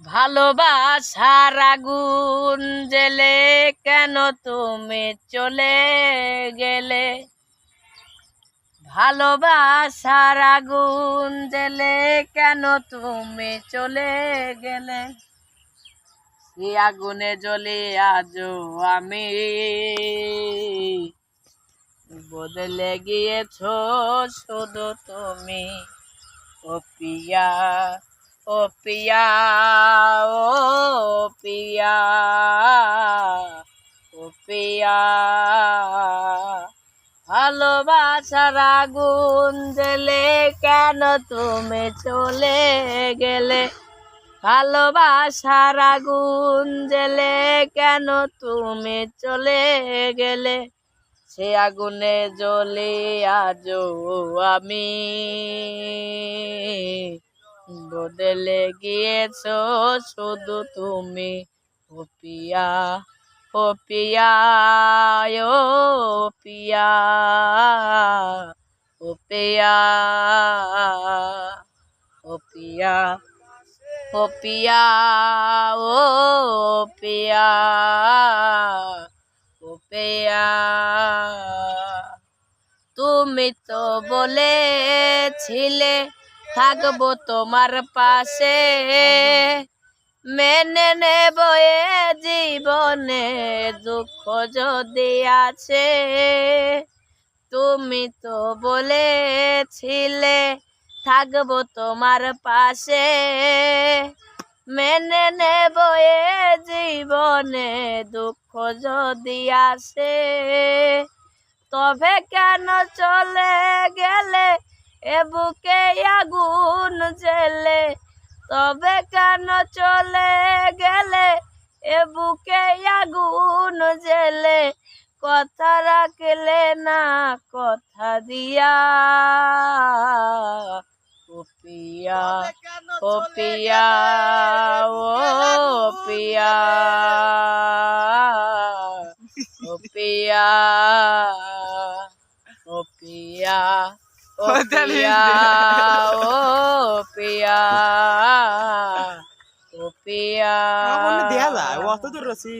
ভালোবাসার আগুন জেলে কেন তুমি চলে গেলে? ভালোবাসার আগুন জেলে কেন তুমি চলে গেলে? সে আগুনে জ্বলে আজও আমি, বদলে গিয়েছো শুধু তুমি। ও পিয়া, ও পিয়া, ও পিয়া, ও পিয়া। ভালোবাসার আগুন জ্বেলে কেন তুমি চলে গেলে? ভালোবাসার আগুন জ্বেলে কেন তুমি চলে গেলে? সে আগুনে জ্বলে আজও আমি, বদলে গিয়েছো শুধু তুমি। ও পিয়া, ও পিয়া, ও পিয়া, ও পিয়া, ও পিয়া, ও পিয়া, ও পিয়া, ও পিয়া। তুমি তো বলেছিলে থাকবো তোমার পাশে, মেনে নেব এ জীবনে দুঃখ যদি আছে। তুমি তো বলেছিলে থাকবো তোমার পাশে, মেনে নেব এ জীবনে দুঃখ যদি আসে। তবে কেন চলে গেলে এ বুকে আগুন জ্বেলে? তবে কেন চলে গেলে এ বুকে আগুন জ্বেলে? কথা রাখলে না কথা দিয়া। ও পিয়া, ও পিয়া, ও পিয়া, ও পিয়া, ও পিয়া, ও পিয়া, ও পিয়া, ও পিয়া। দেয়া যায় অত দূর আছি।